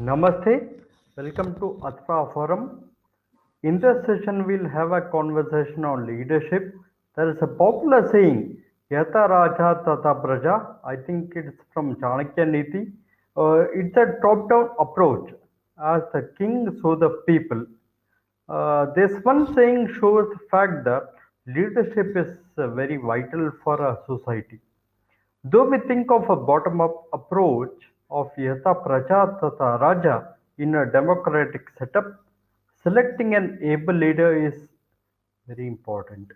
Namaste, welcome to Atfa Forum. In this session, we'll have a conversation on leadership. There is a popular saying, Yata Raja Tata Praja. I think it's from Chanakya Niti. It's a top down approach. As the king, so the people. This one saying shows the fact that leadership is very vital for a society. Though we think of a bottom-up approach of Yatha Praja Tata Raja in a democratic setup, selecting an able leader is very important.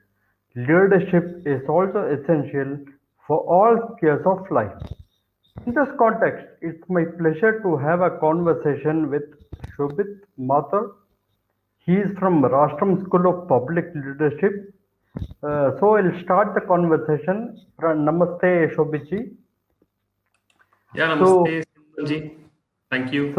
Leadership is also essential for all spheres of life. In this context, it's my pleasure to have a conversation with Shobit Mathur. He is from Rashtam School of Public Leadership. So I'll start the conversation. Namaste, Shobitji. Yeah, So, namaste, Simranji. Thank you.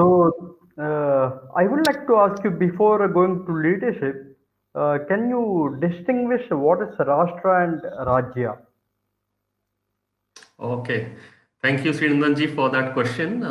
I would like to ask you before going to leadership, can you distinguish what is Rashtra and Rajya? Okay. Thank you, Srinandanji, for that question.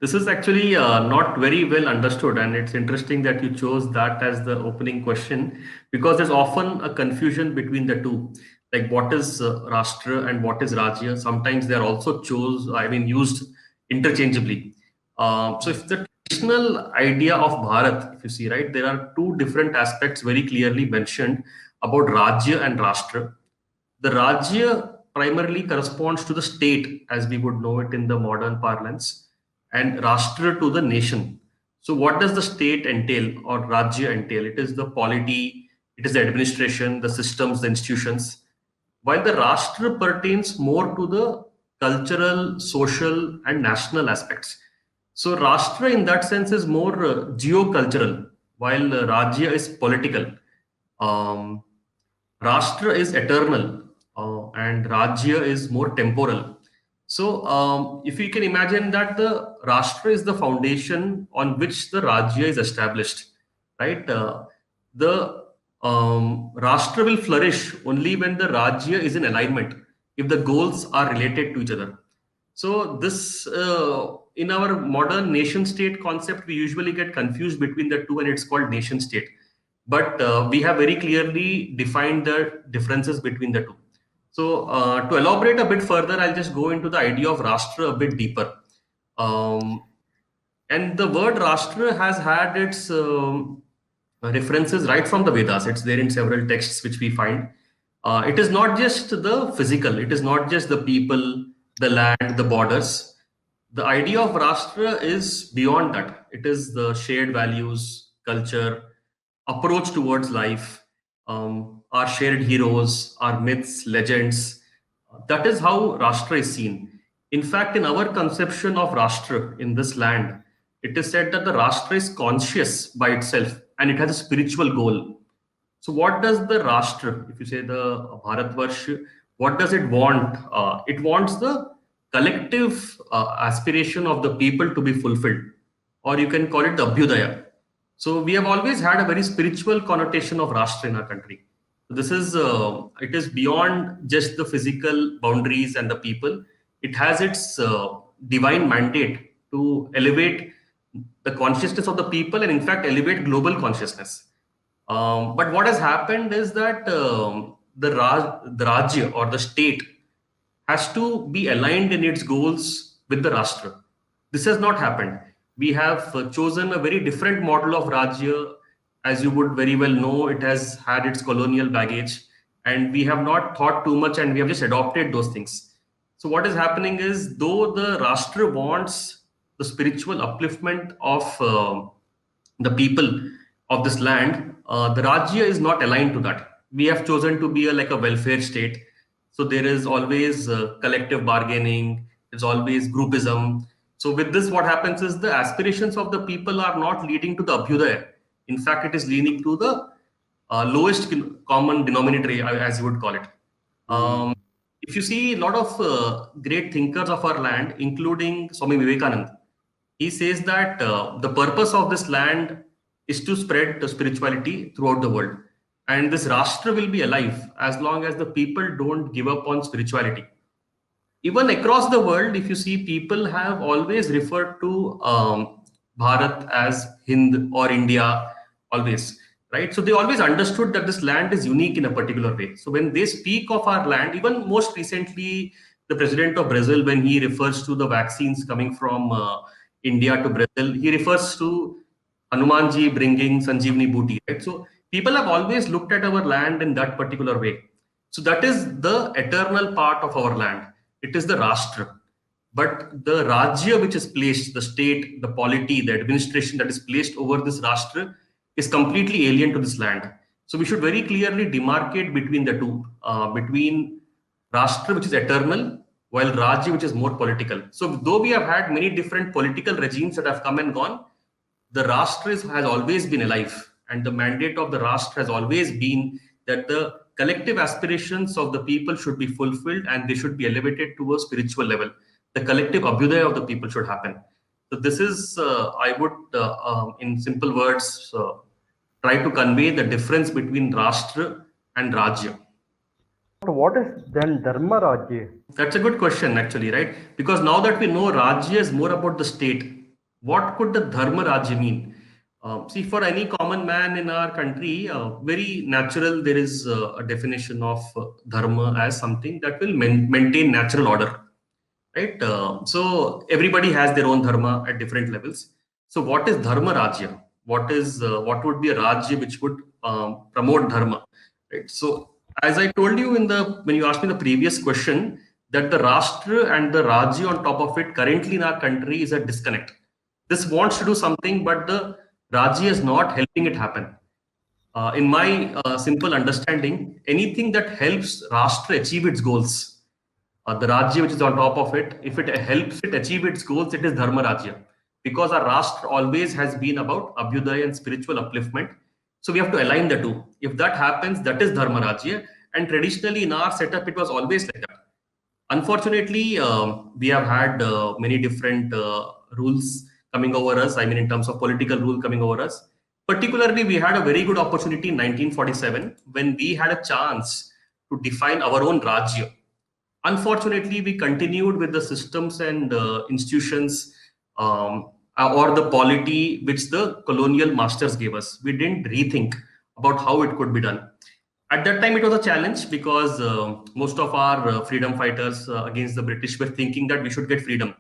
This is actually not very well understood, and it's interesting that you chose that as the opening question because there's often a confusion between the two, like what is Rashtra and what is Rajya. Sometimes they're also used interchangeably. So if the traditional idea of Bharat, if you see, right, there are two different aspects very clearly mentioned about Rajya and Rashtra. The Rajya primarily corresponds to the state as we would know it in the modern parlance, and Rashtra to the nation. So, what does the state entail or Rajya entail? It is the polity, it is the administration, the systems, the institutions, while the Rashtra pertains more to the cultural, social, and national aspects. So, Rashtra in that sense is more geocultural, while Rajya is political. Um, Rashtra is eternal and Rajya is more temporal. So, if you can imagine that the Rashtra is the foundation on which the Rajya is established, right? The Rashtra will flourish only when the Rajya is in alignment, if the goals are related to each other. So, this in our modern nation state concept, we usually get confused between the two, and it's called nation state. But we have very clearly defined the differences between the two. So, to elaborate a bit further, I'll just go into the idea of Rashtra a bit deeper. Um, and the word Rashtra has had its references right from the Vedas. It's there in several texts which we find. It is not just the physical, it is not just the people, the land, the borders. The idea of Rashtra is beyond that. It is the shared values, culture, approach towards life, our shared heroes, our myths, legends. That is how Rashtra is seen. In fact, in our conception of Rashtra in this land, it is said that the Rashtra is conscious by itself and it has a spiritual goal. So, what does the Rashtra, if you say the Bharatvarsh, what does it want? It wants the collective aspiration of the people to be fulfilled, or you can call it the Abhyudaya. So, we have always had a very spiritual connotation of Rashtra in our country. This is it is beyond just the physical boundaries and the people. It has its divine mandate to elevate the consciousness of the people and, in fact, elevate global consciousness. But what has happened is that the Rajya or the state has to be aligned in its goals with the Rashtra. This has not happened. We have chosen a very different model of Rajya. As you would very well know, it has had its colonial baggage, and we have not thought too much and we have just adopted those things. So, what is happening is, though the Rashtra wants the spiritual upliftment of the people of this land, the Rajya is not aligned to that. We have chosen to be like a welfare state. So there is always collective bargaining, there's always groupism. So with this, what happens is the aspirations of the people are not leading to the Abhyudaya. In fact, it is leaning to the lowest common denominator, as you would call it. Um, if you see a lot of great thinkers of our land, including Swami Vivekananda, he says that the purpose of this land is to spread the spirituality throughout the world. And this Rashtra will be alive as long as the people don't give up on spirituality. Even across the world, if you see, people have always referred to Bharat as Hind or India always, right? So they always understood that this land is unique in a particular way. So when they speak of our land, even most recently, the president of Brazil, when he refers to the vaccines coming from India to Brazil, he refers to Hanumanji bringing Sanjeevani Booty, right? So people have always looked at our land in that particular way. So that is the eternal part of our land. It is the Rashtra. But the Rajya which is placed, the state, the polity, the administration that is placed over this Rashtra is completely alien to this land. So we should very clearly demarcate between the two, between Rashtra, which is eternal, while Rajya, which is more political. So though we have had many different political regimes that have come and gone, the Rashtra has always been alive. And the mandate of the Rashtra has always been that the collective aspirations of the people should be fulfilled and they should be elevated to a spiritual level. The collective abhyudaya of the people should happen. So this is, I would, in simple words, try to convey the difference between Rashtra and Rajya. What is then Dharma Rajya? That's a good question, actually, right? Because now that we know Rajya is more about the state, what could the Dharma Rajya mean? See, for any common man in our country, very natural, there is a definition of Dharma as something that will maintain natural order, right? So everybody has their own Dharma at different levels. So what is Dharma Rajya? What would be a Rajya which would promote Dharma, right? So as I told you when you asked me the previous question, that the Rashtra and the Rajya on top of it currently in our country is a disconnect. This wants to do something, but the Rajya is not helping it happen. In my simple understanding, anything that helps Rashtra achieve its goals, the Rajya which is on top of it, if it helps it achieve its goals, it is Dharma Rajya. Because our Rashtra always has been about Abhyudaya and spiritual upliftment. So we have to align the two. If that happens, that is Dharma Rajya. And traditionally in our setup, it was always like that. Unfortunately, we have had many different rules coming over us. I mean, in terms of political rule coming over us. Particularly, we had a very good opportunity in 1947 when we had a chance to define our own Rajya. Unfortunately, we continued with the systems and institutions or the polity which the colonial masters gave us. We didn't rethink about how it could be done. At that time, it was a challenge because most of our freedom fighters against the British were thinking that we should get freedom.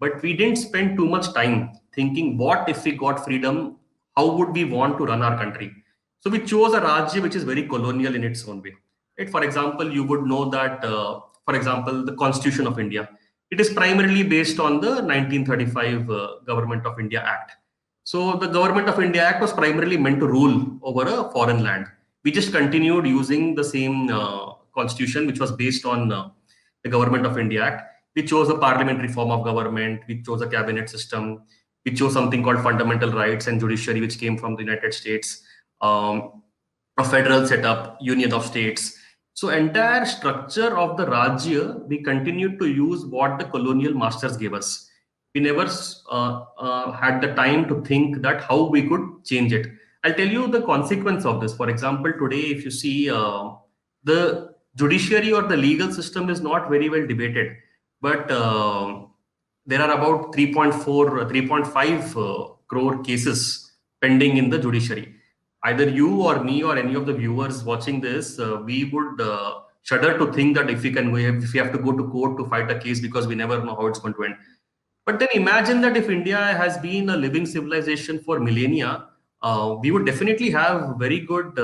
But we didn't spend too much time thinking, what if we got freedom? How would we want to run our country? So we chose a Rajya which is very colonial in its own way. Right? For example, you would know that, for example, the Constitution of India, it is primarily based on the 1935 Government of India Act. So the Government of India Act was primarily meant to rule over a foreign land. We just continued using the same constitution, which was based on the Government of India Act. We chose a parliamentary form of government. We chose a cabinet system. We chose something called fundamental rights and judiciary, which came from the United States, a federal setup, union of states. So entire structure of the Rajya, we continued to use what the colonial masters gave us. We never had the time to think that how we could change it. I'll tell you the consequence of this. For example, today, if you see the judiciary or the legal system is not very well debated, but there are about 3.4, 3.5 crore cases pending in the judiciary. Either you or me or any of the viewers watching this, we would shudder to think that if we have to go to court to fight a case because we never know how it's going to end. But then imagine that if India has been a living civilization for millennia, we would definitely have very good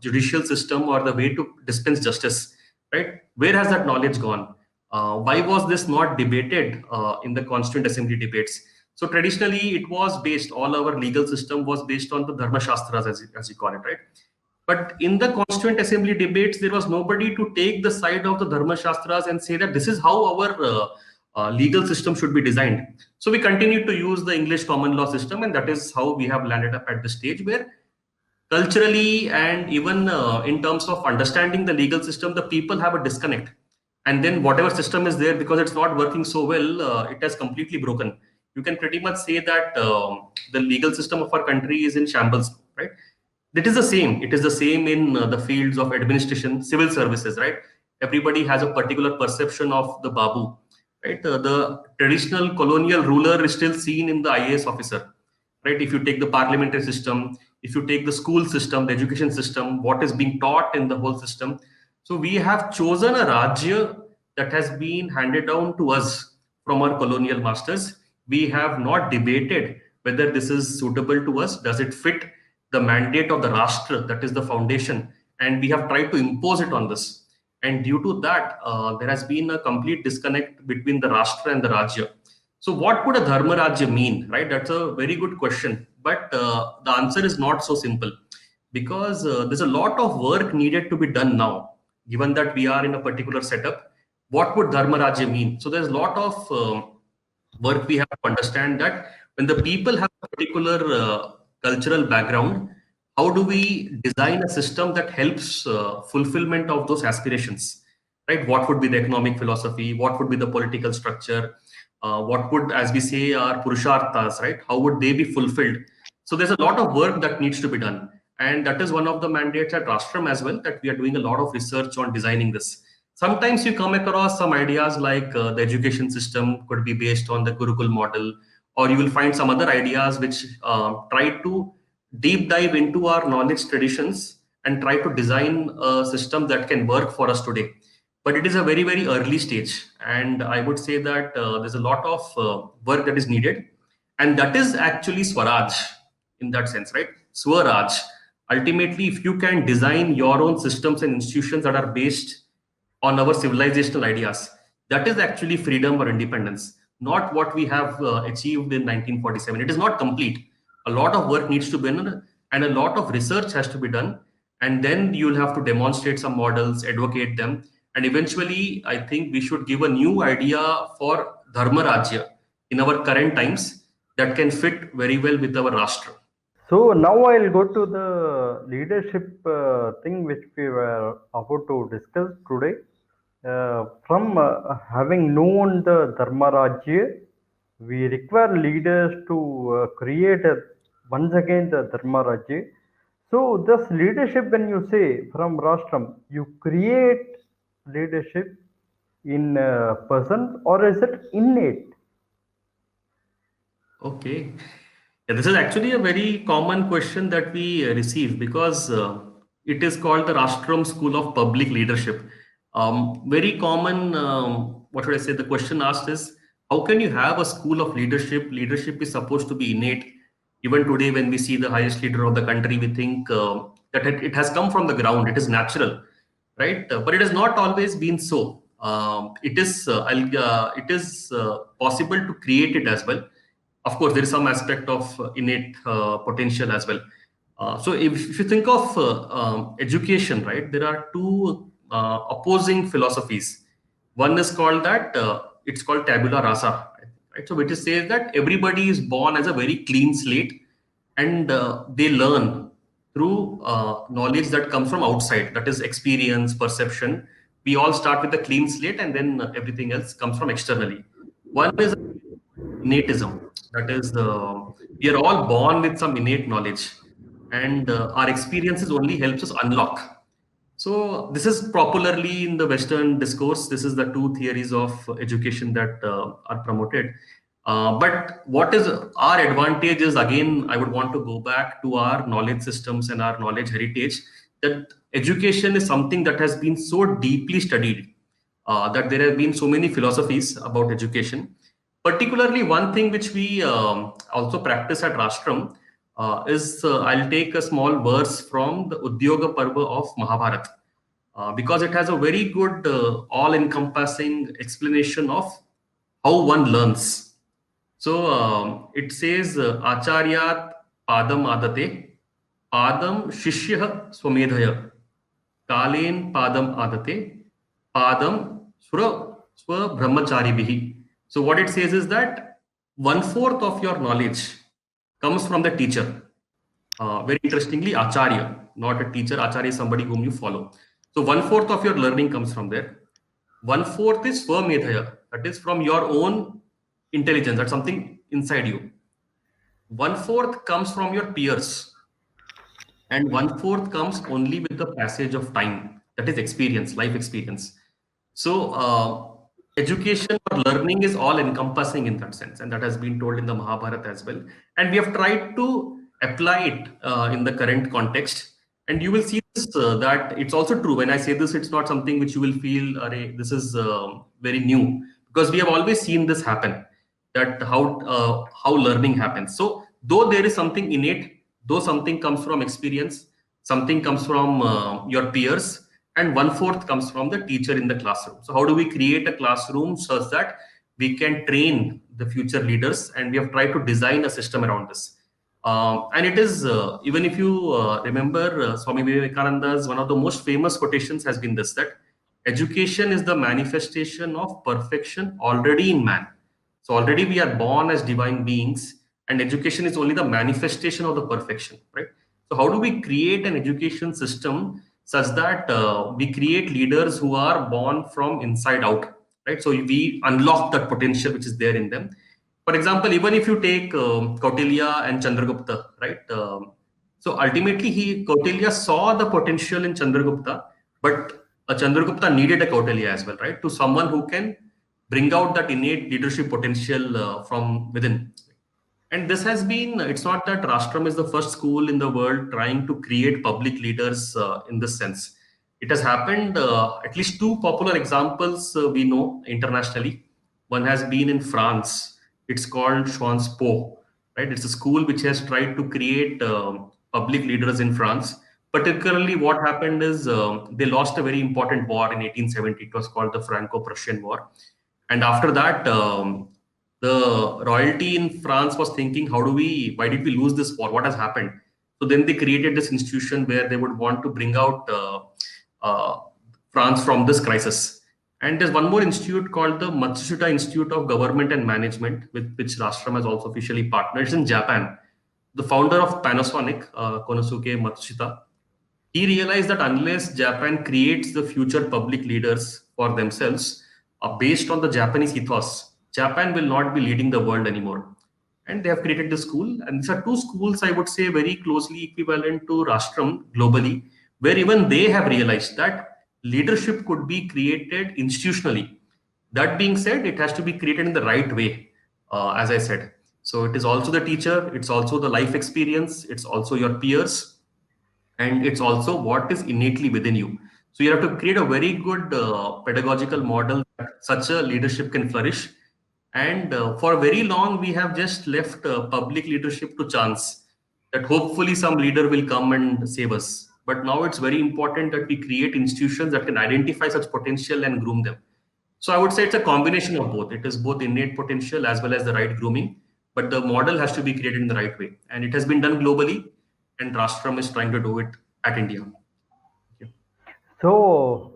judicial system or the way to dispense justice, right? Where has that knowledge gone? Why was this not debated in the Constituent Assembly debates? So traditionally, it was based, all our legal system was based on the Dharma Shastras, as you call it, right? But in the Constituent Assembly debates, there was nobody to take the side of the Dharma Shastras and say that this is how our legal system should be designed. So we continue to use the English common law system, and that is how we have landed up at the stage where culturally and even in terms of understanding the legal system, the people have a disconnect. And then whatever system is there, because it's not working so well, it has completely broken. You can pretty much say that the legal system of our country is in shambles, right? It is the same. It is the same in the fields of administration, civil services, right? Everybody has a particular perception of the Babu, right? The traditional colonial ruler is still seen in the IAS officer. right? If you take the parliamentary system, if you take the school system, the education system, what is being taught in the whole system. So we have chosen a Rajya that has been handed down to us from our colonial masters. We have not debated whether this is suitable to us. Does it fit the mandate of the Rashtra, that is the foundation? And we have tried to impose it on this. And due to that, there has been a complete disconnect between the Rashtra and the Rajya. So, what would a Dharma Rajya mean, right? That's a very good question. But the answer is not so simple because there's a lot of work needed to be done now, given that we are in a particular setup. What would Dharma Rajya mean? So, there's a lot of work we have to understand that when the people have a particular cultural background, how do we design a system that helps fulfillment of those aspirations, right? What would be the economic philosophy? What would be the political structure? What would, as we say, are purusharthas, right? How would they be fulfilled? So there's a lot of work that needs to be done. And that is one of the mandates at Rastram as well, that we are doing a lot of research on designing this. Sometimes you come across some ideas like the education system could be based on the Gurukul model, or you will find some other ideas which try to deep dive into our knowledge traditions and try to design a system that can work for us today. But it is a very, very early stage. And I would say that there's a lot of work that is needed. And that is actually Swaraj in that sense, right? Swaraj. Ultimately, if you can design your own systems and institutions that are based on our civilizational ideas, that is actually freedom or independence, not what we have achieved in 1947. It is not complete. A lot of work needs to be done and a lot of research has to be done. And then you'll have to demonstrate some models, advocate them. And eventually, I think we should give a new idea for Dharma Rajya in our current times that can fit very well with our Rashtra. So now I'll go to the leadership thing which we were about to discuss today. From having known the Dharma Rajya, we require leaders to create once again the Dharma Rajya. So this leadership, when you say from Rastram, you create leadership in a person, or is it innate? Okay. Yeah, this is actually a very common question that we receive because it is called the Rastram School of Public Leadership. Very common, what should I say? The question asked is, how can you have a school of leadership? Leadership is supposed to be innate. Even today, when we see the highest leader of the country, we think that it has come from the ground, it is natural, right? But it has not always been so. It is possible to create it as well. Of course, there is some aspect of innate potential as well. So if you think of education, right, there are two opposing philosophies. One is called that it's called tabula rasa, right? So which is says that everybody is born as a very clean slate, and they learn through knowledge that comes from outside, that is experience, perception. We all start with a clean slate, and then everything else comes from externally. One is innatism, that is we are all born with some innate knowledge, and our experiences only helps us unlock. So this is popularly in the Western discourse. This is the two theories of education that are promoted. But what is our advantage is, again, I would want to go back to our knowledge systems and our knowledge heritage, that education is something that has been so deeply studied, that there have been so many philosophies about education. Particularly, one thing which we also practice at Rastram is I'll take a small verse from the Udyoga Parva of Mahabharata, because it has a very good all-encompassing explanation of how one learns. So it says, Acharyat Padam Adate, Padam Shishya Swamedhaya, Kalen Padam Adate, Padam Swa Brahmachari Bihi. So what it says is that 1/4 of your knowledge comes from the teacher. Very interestingly, Acharya, not a teacher. Acharya is somebody whom you follow. So 1/4 of your learning comes from there. 1/4 is Swamedhaya, that is from your own intelligence. That's something inside you. 1/4 comes from your peers, and 1/4 comes only with the passage of time. That is experience, life experience. So education or learning is all encompassing in that sense, and that has been told in the Mahabharata as well. And we have tried to apply it in the current context. And you will see this that it's also true. When I say this, it's not something which you will feel, "Arey, this is very new," because we have always seen this happen. That how learning happens. So though there is something innate, though something comes from experience, something comes from your peers, and one fourth comes from the teacher in the classroom. So how do we create a classroom such that we can train the future leaders? And we have tried to design a system around this. And it is even if you remember Swami Vivekananda's one of the most famous quotations has been this, that education is the manifestation of perfection already in man. So already we are born as divine beings, and education is only the manifestation of the perfection, right? So how do we create an education system such that we create leaders who are born from inside out, right? So we unlock that potential which is there in them. For example, even if you take Kautilya and Chandragupta, right? So ultimately, Kautilya saw the potential in Chandragupta, but Chandragupta needed a Kautilya as well, right? To someone who can bring out that innate leadership potential from within. And this has been, it's not that Rashtraam is the first school in the world trying to create public leaders in this sense. It has happened, at least two popular examples we know internationally. One has been in France. It's called Sciences Po, right? It's a school which has tried to create public leaders in France. Particularly, what happened is they lost a very important war in 1870. It was called the Franco-Prussian War. And after that, the royalty in France was thinking, why did we lose this war? What has happened? So then they created this institution where they would want to bring out France from this crisis. And there's one more institute called the Matsushita Institute of Government and Management, with which Rashtraam has also officially partnered. It's in Japan. The founder of Panasonic, Konosuke Matsushita, he realized that unless Japan creates the future public leaders for themselves based on the Japanese ethos, Japan will not be leading the world anymore. And they have created this school. And these are two schools, I would say, very closely equivalent to Rashtraam globally, where even they have realized that leadership could be created institutionally. That being said, it has to be created in the right way, as I said. So it is also the teacher, it's also the life experience, it's also your peers, and it's also what is innately within you. So you have to create a very good pedagogical model that such a leadership can flourish. And for very long, we have just left public leadership to chance, that hopefully some leader will come and save us. But now it's very important that we create institutions that can identify such potential and groom them. So I would say it's a combination of both. It is both innate potential as well as the right grooming, but the model has to be created in the right way. And it has been done globally, and Rashtraam is trying to do it at India. So,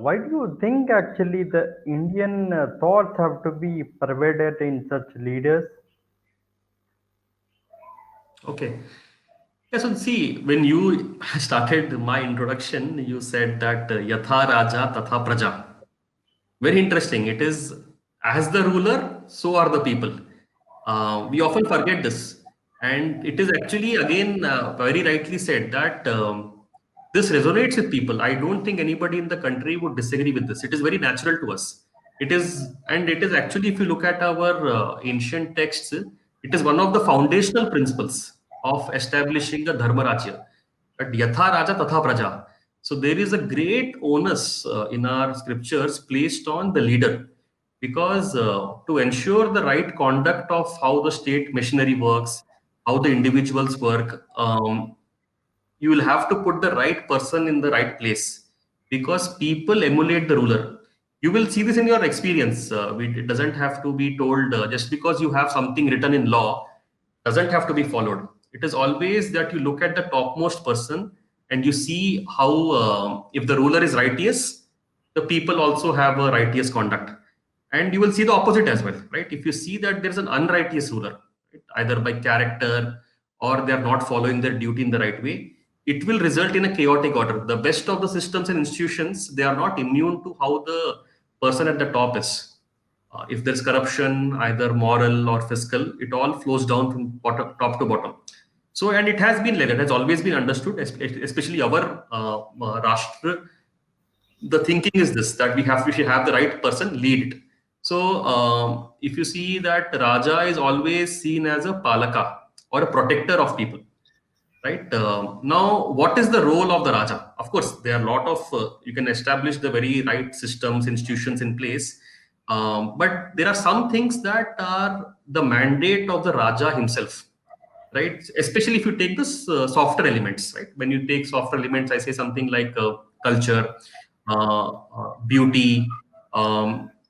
why do you think actually the Indian thoughts have to be pervaded in such leaders? Okay. Yeah, so see, when you started my introduction, you said that Yatha Raja Tatha Praja. Very interesting. It is as the ruler, so are the people. We often forget this. And it is actually, again, very rightly said that this resonates with people. I don't think anybody in the country would disagree with this. It is very natural to us. It is, and it is actually, if you look at our ancient texts, it is one of the foundational principles of establishing a Dharma Rajya. But Yatha Raja Tatha Praja. So there is a great onus in our scriptures placed on the leader, because to ensure the right conduct of how the state machinery works, how the individuals work, you will have to put the right person in the right place, because people emulate the ruler. You will see this in your experience. It doesn't have to be told just because you have something written in law, doesn't have to be followed. It is always that you look at the topmost person and you see how, if the ruler is righteous, the people also have a righteous conduct. And you will see the opposite as well, right? If you see that there's an unrighteous ruler, right, either by character or they're not following their duty in the right way, it will result in a chaotic order. The best of the systems and institutions, they are not immune to how the person at the top is. If there's corruption, either moral or fiscal, it all flows down from bottom, top to bottom. So, and it has been like that, has always been understood, especially our Rashtra. The thinking is this, that we should have the right person lead it. So if you see that Raja is always seen as a palaka or a protector of people, right? Now, what is the role of the Raja? Of course, there are a lot of, you can establish the very right systems, institutions in place. But there are some things that are the mandate of the Raja himself, right? Especially if you take this softer elements, right? When you take softer elements, I say something like culture, beauty,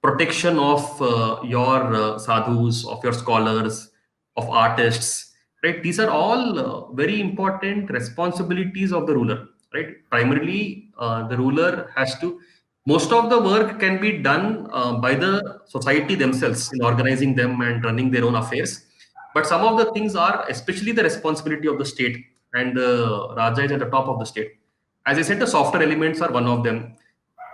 protection of your sadhus, of your scholars, of artists, right? These are all very important responsibilities of the ruler, right? Primarily, the ruler has to. Most of the work can be done by the society themselves in organizing them and running their own affairs, but some of the things are especially the responsibility of the state, and Raja is at the top of the state. As I said, the softer elements are one of them.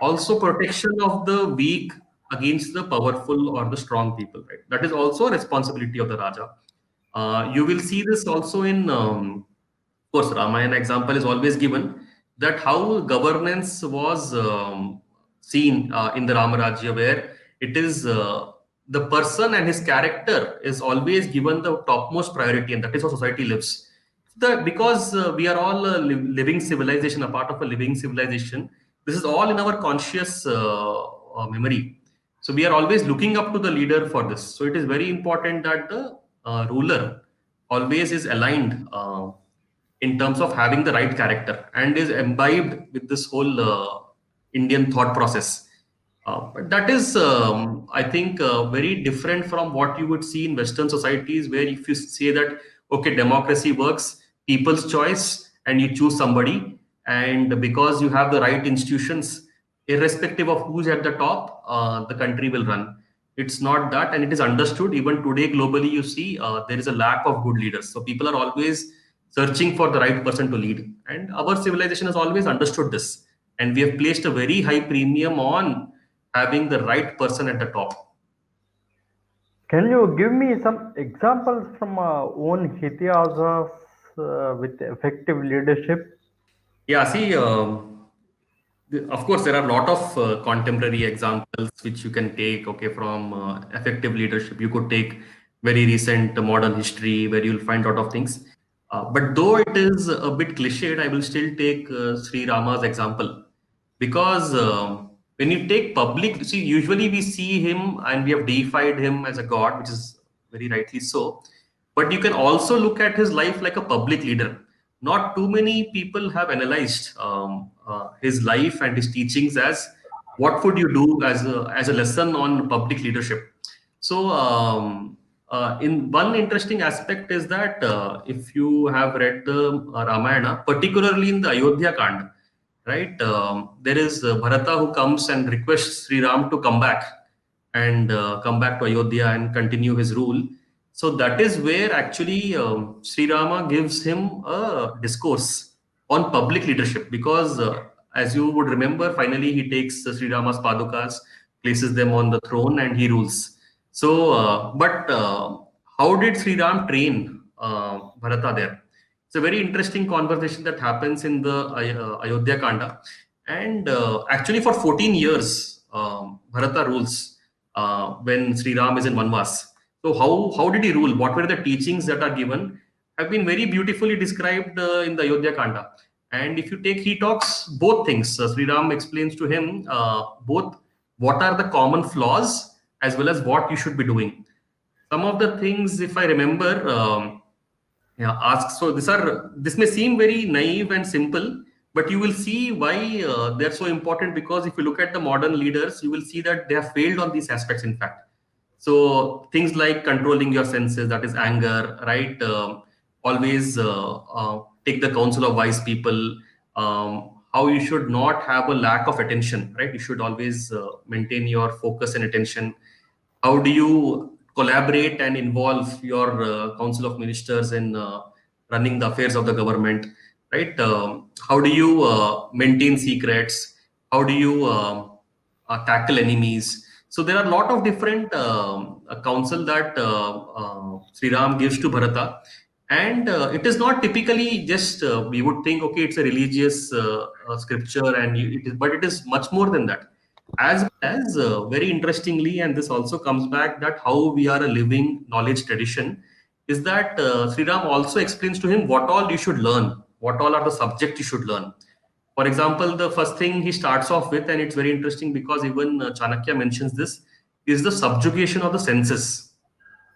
Also, protection of the weak against the powerful or the strong people, right? That is also a responsibility of the Raja. You will see this also in, of course, Ramayana example is always given, that how governance was seen in the Ramarajya, where it is the person and his character is always given the topmost priority, and that is how society lives. Because we are all a living civilization, a part of a living civilization. This is all in our conscious memory. So we are always looking up to the leader for this. So it is very important that the ruler always is aligned in terms of having the right character and is imbibed with this whole Indian thought process. But that is, I think, very different from what you would see in Western societies, where if you say that, okay, democracy works, people's choice, and you choose somebody, and because you have the right institutions, irrespective of who's at the top, the country will run. It's not that, and it is understood. Even today, globally, you see there is a lack of good leaders. So people are always searching for the right person to lead, and our civilization has always understood this, and we have placed a very high premium on having the right person at the top. Can you give me some examples from own Ityasas with effective leadership? Yeah, see, of course, there are a lot of contemporary examples which you can take, okay, from effective leadership. You could take very recent modern history where you'll find a lot of things. But though it is a bit cliched, I will still take Sri Rama's example, because when you take public, see, usually we see him and we have deified him as a god, which is very rightly so. But you can also look at his life like a public leader. Not too many people have analyzed his life and his teachings as what would you do as a lesson on public leadership. So, in one interesting aspect is that if you have read the Ramayana, particularly in the Ayodhya Kand, right? There is Bharata who comes and requests Sri Ram to come back and come back to Ayodhya and continue his rule. So that is where actually Sri Rama gives him a discourse on public leadership, because as you would remember, finally he takes Sri Rama's padukas, places them on the throne, and he rules. So, but how did Sri Ram train Bharata there? It's a very interesting conversation that happens in the Ayodhya Kanda. And actually, for 14 years, Bharata rules when Sri Ram is in Vanvas. So, how did he rule? What were the teachings that are given? Have been very beautifully described in the Ayodhya Kanda. And if you take, he talks both things. Sri Ram explains to him both what are the common flaws as well as what you should be doing. Some of the things, if I remember, yeah, ask. So this may seem very naive and simple, but you will see why they're so important. Because if you look at the modern leaders, you will see that they have failed on these aspects. In fact, so things like controlling your senses, that is anger, right? Always take the counsel of wise people. How you should not have a lack of attention, right? You should always maintain your focus and attention. How do you collaborate and involve your council of ministers in running the affairs of the government, right? How do you maintain secrets? How do you tackle enemies? So there are a lot of different counsel that Sri Ram gives to Bharata, and it is not typically just we would think, okay, it's a religious scripture, and but it is much more than that. as well as very interestingly, and this also comes back that how we are a living knowledge tradition, is that Sri Ram also explains to him what all you should learn, what all are the subjects you should learn. For example, the first thing he starts off with, and it's very interesting because even Chanakya mentions this, is the subjugation of the senses.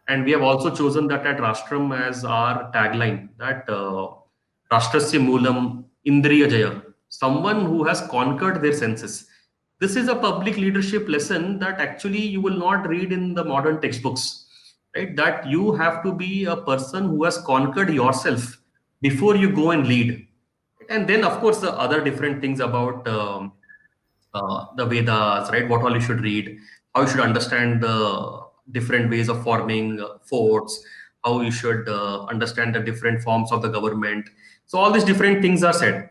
And we have also chosen that at Rastram as our tagline, that Rashtrasya Moolam Indriya Jaya, someone who has conquered their senses. This is a public leadership lesson that actually you will not read in the modern textbooks, right? That you have to be a person who has conquered yourself before you go and lead. And then, of course, the other different things about the Vedas, right? What all you should read, how you should understand the different ways of forming forts, how you should understand the different forms of the government. So all these different things are said.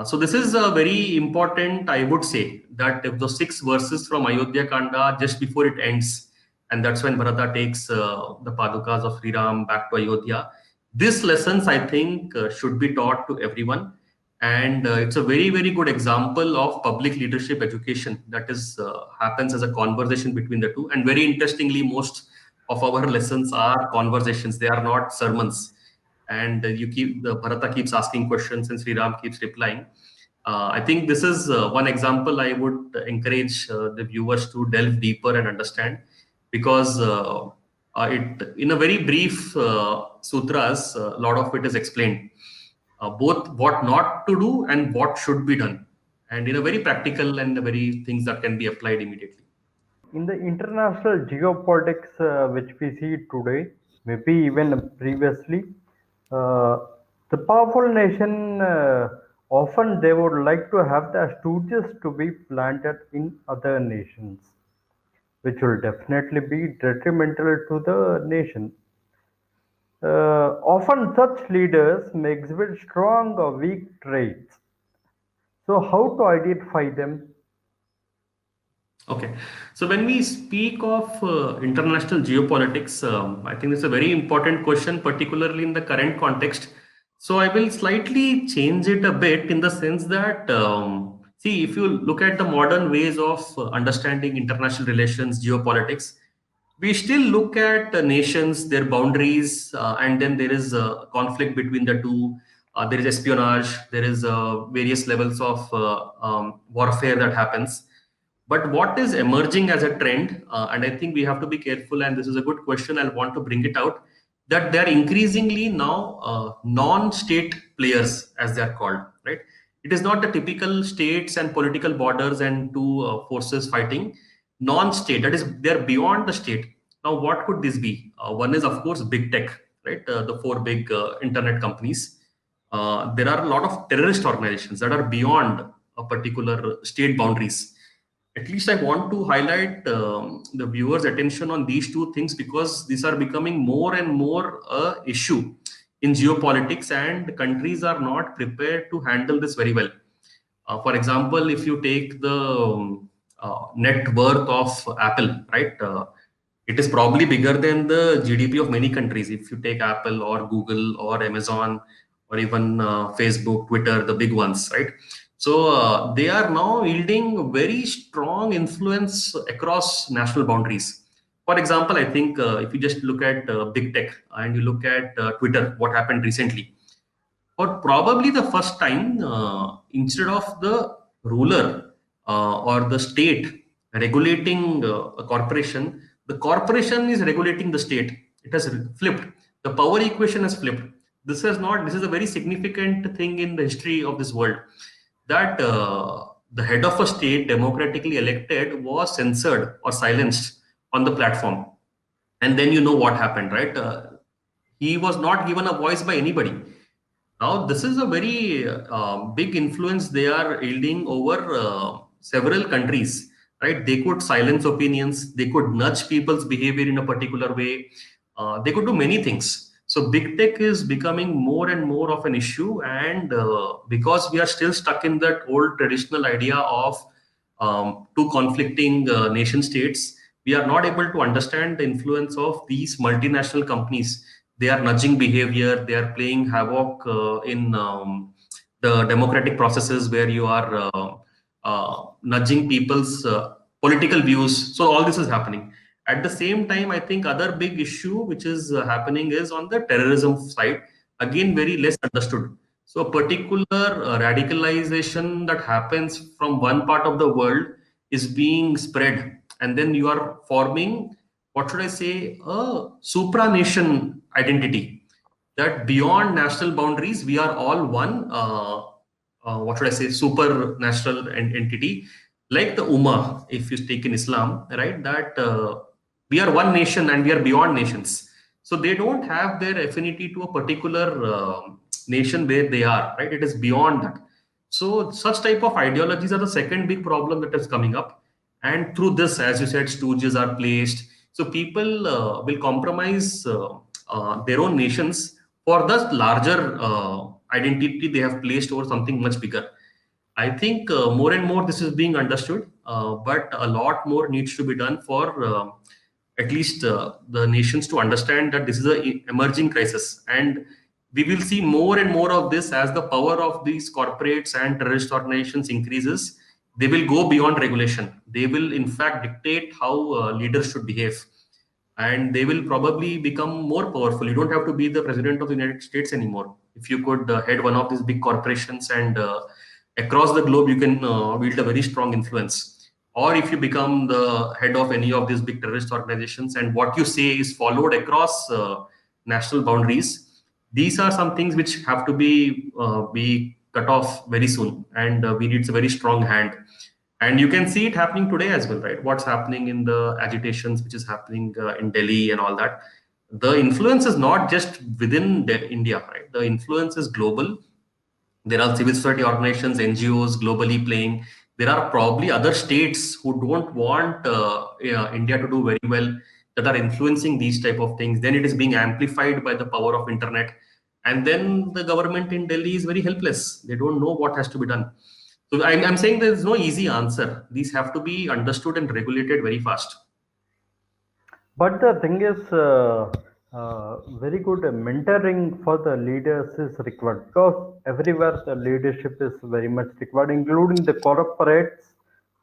So this is very important, I would say, that if the 6 verses from Ayodhya Kanda just before it ends, and that's when Bharata takes the Padukas of Sri Ram back to Ayodhya. These lessons, I think, should be taught to everyone, and it's a very good example of public leadership education that is happens as a conversation between the two. And very interestingly, most of our lessons are conversations, they are not sermons. And you keep the Bharata keeps asking questions and Sri Ram keeps replying. I think this is one example I would encourage the viewers to delve deeper and understand, because it in a very brief sutras, a lot of it is explained, both what not to do and what should be done, and in a very practical and very things that can be applied immediately. In the international geopolitics which we see today, maybe even previously, uh, the powerful nation often they would like to have the stooges to be planted in other nations, which will definitely be detrimental to the nation. Often such leaders may exhibit strong or weak traits. So, how to identify them? Okay, so when we speak of international geopolitics, I think it's a very important question, particularly in the current context. So I will slightly change it a bit in the sense that, see, if you look at the modern ways of understanding international relations, geopolitics, we still look at nations, their boundaries, and then there is a conflict between the two. There is espionage, there is various levels of warfare that happens. But what is emerging as a trend, and I think we have to be careful, and this is a good question, I want to bring it out, that they are increasingly now non-state players, as they are called, right? It is not the typical states and political borders and two forces fighting. Non-state, that is, they're beyond the state. Now, what could this be? One is, of course, big tech, right? The four big internet companies. There are a lot of terrorist organizations that are beyond a particular state boundaries. At least I want to highlight the viewers' attention on these two things, because these are becoming more and more a issue in geopolitics, and countries are not prepared to handle this very well. For example, if you take the net worth of Apple, right? It is probably bigger than the GDP of many countries. If you take Apple or Google or Amazon or even Facebook, Twitter, the big ones, right? So they are now yielding very strong influence across national boundaries. For example, I think if you just look at big tech and you look at Twitter, what happened recently, for probably the first time, instead of the ruler or the state regulating a corporation, the corporation is regulating the state. It has flipped. The power equation has flipped. This is not. This is a very significant thing in the history of this world, that the head of a state, democratically elected, was censored or silenced on the platform. And then you know what happened, right? He was not given a voice by anybody. Now, this is a very big influence they are yielding over several countries, right? They could silence opinions, they could nudge people's behavior in a particular way, they could do many things. So, big tech is becoming more and more of an issue, and because we are still stuck in that old traditional idea of two conflicting nation states, we are not able to understand the influence of these multinational companies. They are nudging behavior, they are playing havoc in the democratic processes, where you are nudging people's political views. So all this is happening. At the same time, I think other big issue which is happening is on the terrorism side. Again, very less understood. So a particular radicalization that happens from one part of the world is being spread, and then you are forming, what should I say, a supranation identity, that beyond national boundaries we are all one. What should I say, supernatural entity, like the Ummah, if you take in Islam, right? That we are one nation and we are beyond nations. So they don't have their affinity to a particular nation where they are, right? It is beyond that. So such type of ideologies are the second big problem that is coming up. And through this, as you said, stooges are placed. So people will compromise their own nations for the larger identity they have placed over something much bigger. I think more and more this is being understood, but a lot more needs to be done for at least the nations to understand that this is a emerging crisis, and we will see more and more of this as the power of these corporates and terrorist organizations increases. They will go beyond regulation. They will, in fact, dictate how leaders should behave, and they will probably become more powerful. You don't have to be the president of the United States anymore. If you could head one of these big corporations, and across the globe you can wield a very strong influence. Or if you become the head of any of these big terrorist organizations, and what you say is followed across national boundaries, these are some things which have to be cut off very soon, and we need a very strong hand. And you can see it happening today as well, right? What's happening in the agitations which is happening in Delhi and all that. The influence is not just within India, right? The influence is global. There are civil society organizations, NGOs globally playing. There are probably other states who don't want India to do very well, that are influencing these type of things. Then it is being amplified by the power of internet, and then the government in Delhi is very helpless. They don't know what has to be done. So I'm saying there's no easy answer. These have to be understood and regulated very fast. But the thing is, very good mentoring for the leaders is required, because everywhere the leadership is very much required, including the corporates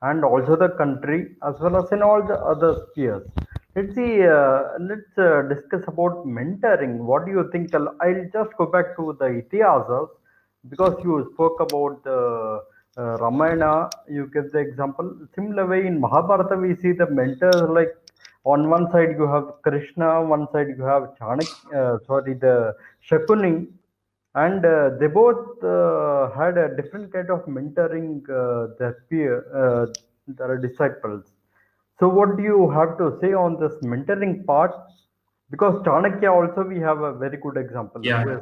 and also the country, as well as in all the other spheres. Let's see. Let's discuss about mentoring. What do you think? I'll just go back to the Itihasas, because you spoke about the Ramayana. You give the example. Similar way in Mahabharata, we see the mentors, like on one side you have Krishna, one side you have the Shakuni, and they both had a different kind of mentoring their disciples. So, what do you have to say on this mentoring part? Because Chanakya also we have a very good example. Yeah.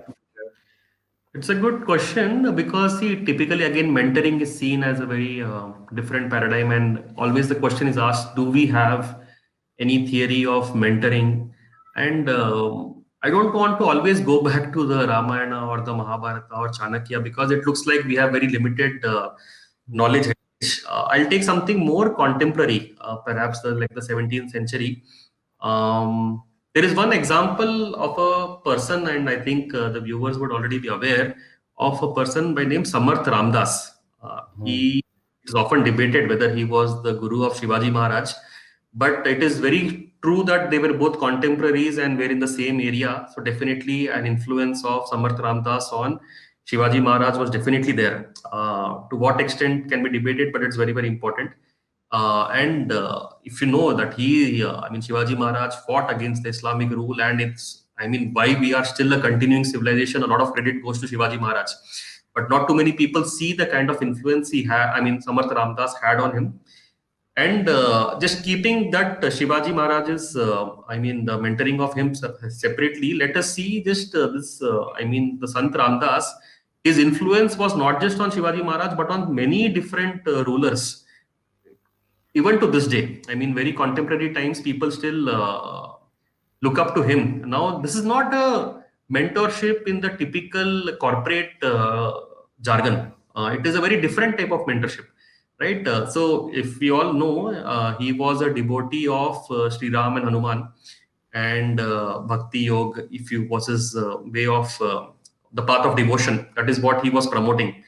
It's a good question, because see, typically again, mentoring is seen as a very different paradigm, and always the question is asked: do we have any theory of mentoring? And I don't want to always go back to the Ramayana or the Mahabharata or Chanakya, because it looks like we have very limited knowledge. I'll take something more contemporary, perhaps like the 17th century. There is one example of a person, and I think the viewers would already be aware of a person by name Samarth Ramdas. He is often debated whether he was the guru of Shivaji Maharaj, but it is very true that they were both contemporaries and were in the same area. So definitely an influence of Samarth Ramdas on Shivaji Maharaj was definitely there. To what extent can be debated, but it's very, very important. And if you know that Shivaji Maharaj fought against the Islamic rule, and why we are still a continuing civilization, a lot of credit goes to Shivaji Maharaj. But not too many people see the kind of influence he had, Samarth Ramdas had on him. And just keeping that Shivaji Maharaj's, the mentoring of him separately, let us see just the Sant Ramdas. His influence was not just on Shivaji Maharaj, but on many different rulers. Even to this day, very contemporary times, people still look up to him. Now, this is not a mentorship in the typical corporate jargon. It is a very different type of mentorship, right? So, if we all know, he was a devotee of Sri Ram and Hanuman, and Bhakti Yoga, was his way of the path of devotion. That is what he was promoting.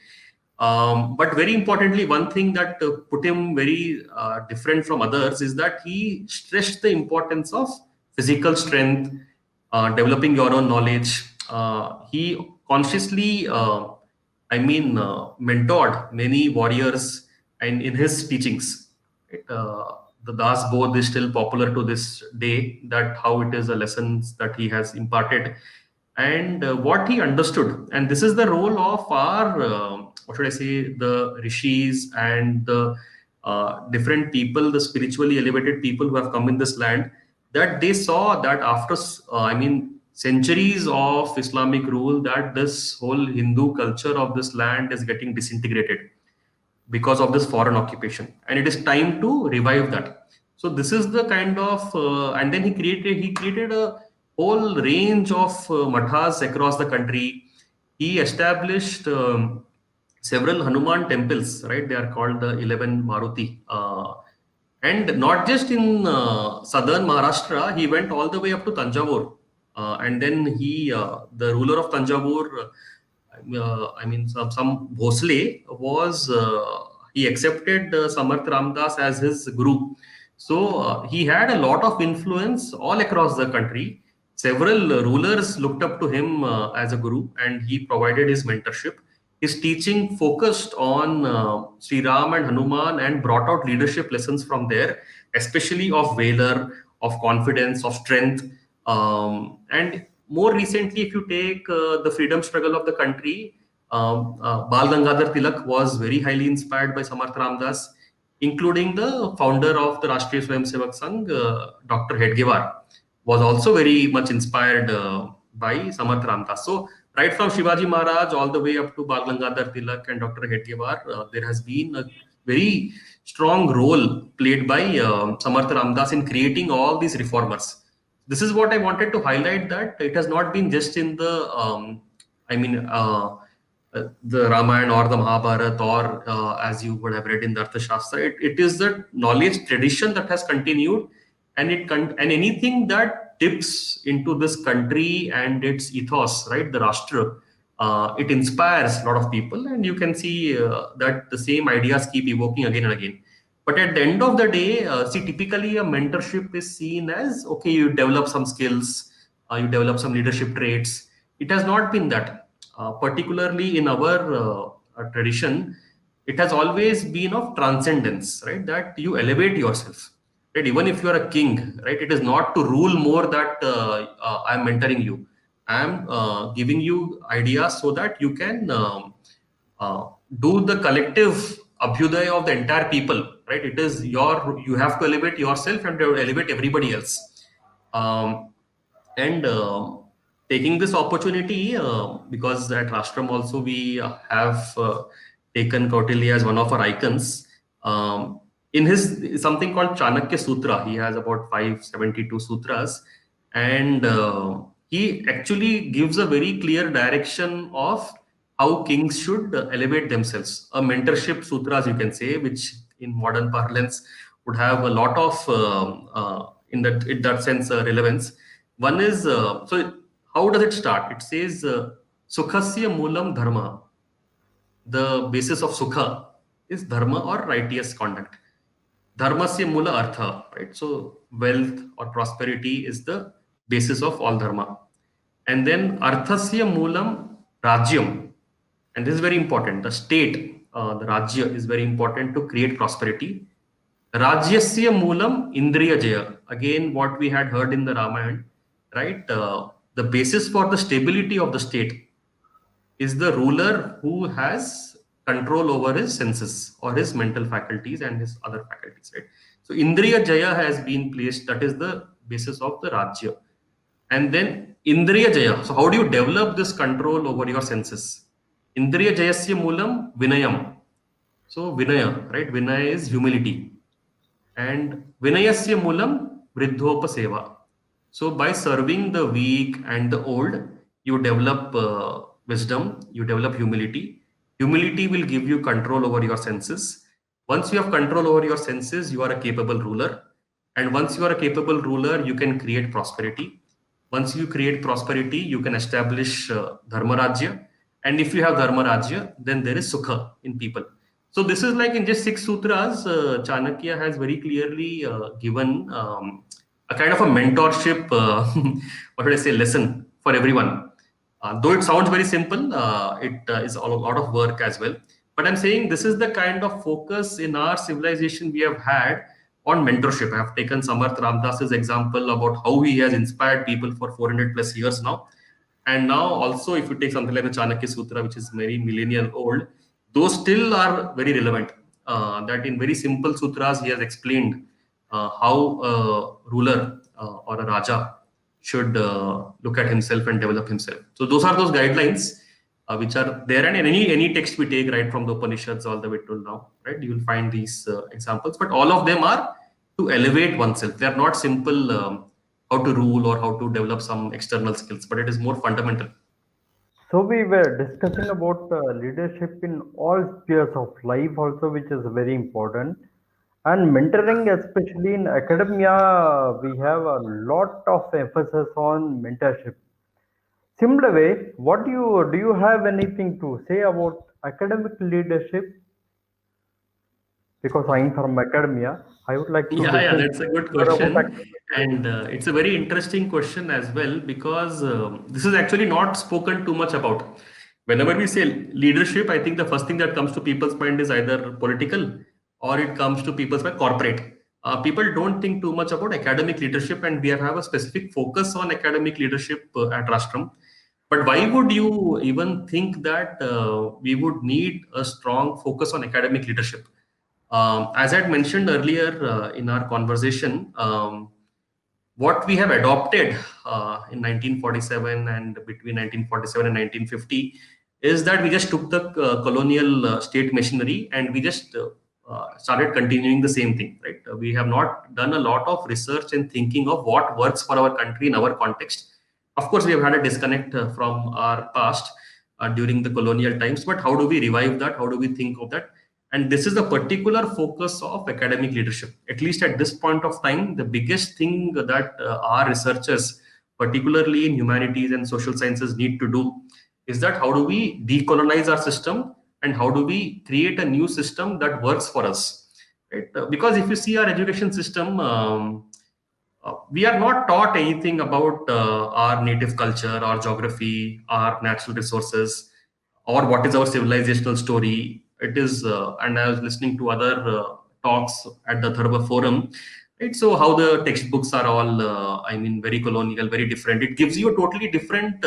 But very importantly, one thing that put him very different from others is that he stressed the importance of physical strength, developing your own knowledge. He consciously, mentored many warriors and in his teachings. Right? The Das Bodh is still popular to this day. That how it is the lessons that he has imparted and what he understood. And this is the role of our, what should I say, the rishis and the different people, the spiritually elevated people who have come in this land, that they saw that after, centuries of Islamic rule, that this whole Hindu culture of this land is getting disintegrated because of this foreign occupation, and it is time to revive that. So this is the kind of and then he created a whole range of mathas across the country. He established several Hanuman temples, right? They are called the 11 Maruti, and not just in southern Maharashtra. He went all the way up to Tanjavur, and then the ruler of Tanjavur, some Bhosle was he accepted Samarth Ramdas as his guru. So he had a lot of influence all across the country. Several rulers looked up to him as a guru, and he provided his mentorship. His teaching focused on Sri Ram and Hanuman and brought out leadership lessons from there, especially of valor, of confidence, of strength. And more recently, if you take the freedom struggle of the country, Bal Gangadhar Tilak was very highly inspired by Samarth Ramdas, including the founder of the Rashtriya Swayamsevak Sangh, Dr. Hedgewar, was also very much inspired by Samarth Ramdas. So, right from Shivaji Maharaj all the way up to Bal Gangadhar Tilak and Dr. Hedgewar, there has been a very strong role played by Samarth Ramdas in creating all these reformers. This is what I wanted to highlight, that it has not been just in the, the Ramayana or the Mahabharata, or as you would have read in the Arthashastra. It is the knowledge tradition that has continued, and and anything that dips into this country and its ethos, right, the Rashtra, it inspires a lot of people, and you can see that the same ideas keep evoking again and again. But at the end of the day, typically a mentorship is seen as, okay, you develop some skills, you develop some leadership traits. It has not been that. Particularly in our tradition, it has always been of transcendence, right? That you elevate yourself, right? Even if you are a king, right? It is not to rule more that I am mentoring you. I am giving you ideas so that you can do the collective abhyuday of the entire people, right? It is you have to elevate yourself and elevate everybody else. And taking this opportunity, because at Rashtraam also we have taken Kautilya as one of our icons. In his something called Chanakya Sutra, he has about 572 sutras, and he actually gives a very clear direction of how kings should elevate themselves. A mentorship sutras, you can say, which in modern parlance would have a lot of in that sense relevance. One is so how does it start? It says sukhasya moolam dharma. The basis of sukha is dharma or righteous conduct. Dharmasya mula artha, right? So wealth or prosperity is the basis of all dharma. And then arthasya moolam rajyam. And this is very important. The state, the rajya, is very important to create prosperity. Rajyasya moolam indriya jaya. Again, what we had heard in the Ramayana, right? The basis for the stability of the state is the ruler who has control over his senses or his mental faculties and his other faculties, right? So Indriya Jaya has been placed, that is the basis of the Rajya. And then Indriya Jaya. So how do you develop this control over your senses? Indriya Jayasya Moolam Vinayam. So Vinaya, right? Vinaya is humility. And Vinayasya Moolam Vriddhopa Seva. So by serving the weak and the old, you develop wisdom, you develop humility. Humility will give you control over your senses. Once you have control over your senses, you are a capable ruler. And once you are a capable ruler, you can create prosperity. Once you create prosperity, you can establish Dharma Rajya. And if you have Dharma Rajya, then there is Sukha in people. So this is like in just 6 sutras, Chanakya has very clearly given a kind of a mentorship, what should I say, lesson for everyone. Though it sounds very simple, it is a lot of work as well. But I'm saying this is the kind of focus in our civilization we have had on mentorship. I have taken Samarth Ramdas's example about how he has inspired people for 400 plus years now. And now also, if you take something like the Chanakya Sutra, which is very millennial old, those still are very relevant. That in very simple sutras, he has explained how a ruler or a Raja should look at himself and develop himself. So those are those guidelines which are there, and in any text we take right from the Upanishads all the way till now, right? You will find these examples, but all of them are to elevate oneself. They are not simple how to rule or how to develop some external skills, but it is more fundamental. So we were discussing about leadership in all spheres of life also, which is very important. And mentoring, especially in academia, we have a lot of emphasis on mentorship. Similar way, what do you have anything to say about academic leadership? Because I'm from academia, I would like to Yeah, listen that's a good more about question. academic And leadership. it's a very interesting question as well because this is actually not spoken too much about. Whenever we say leadership, I think the first thing that comes to people's mind is either political or it comes to people's mind corporate. People don't think too much about academic leadership, and we have a specific focus on academic leadership at Rastram. But why would you even think that we would need a strong focus on academic leadership? As I had mentioned earlier in our conversation, what we have adopted in 1947 and between 1947 and 1950 is that we just took the colonial state machinery and we just started continuing the same thing, right? We have not done a lot of research and thinking of what works for our country in our context. Of course, we have had a disconnect from our past during the colonial times, but how do we revive that? How do we think of that? And this is the particular focus of academic leadership. At least at this point of time, the biggest thing that our researchers, particularly in humanities and social sciences, need to do is that how do we decolonize our system and how do we create a new system that works for us, right? Because if you see our education system, we are not taught anything about our native culture, our geography, our natural resources, or what is our civilizational story. It is, and I was listening to other talks at the Tharva Forum, right? So how the textbooks are all, I mean, very colonial, very different. It gives you a totally different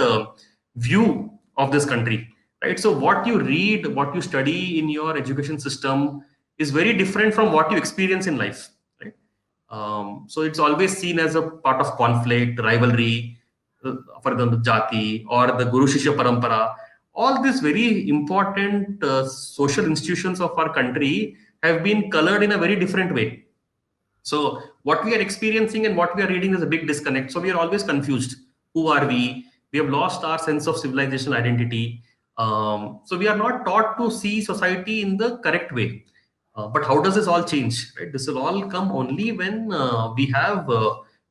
view of this country, right? So what you read, what you study in your education system is very different from what you experience in life, right? So it's always seen as a part of conflict, rivalry, for example, Jati or the Guru Shishya Parampara. All these very important social institutions of our country have been colored in a very different way. So what we are experiencing and what we are reading is a big disconnect. So we are always confused. Who are we? We have lost our sense of civilizational identity. So we are not taught to see society in the correct way. But how does this all change? Right? This will all come only when we have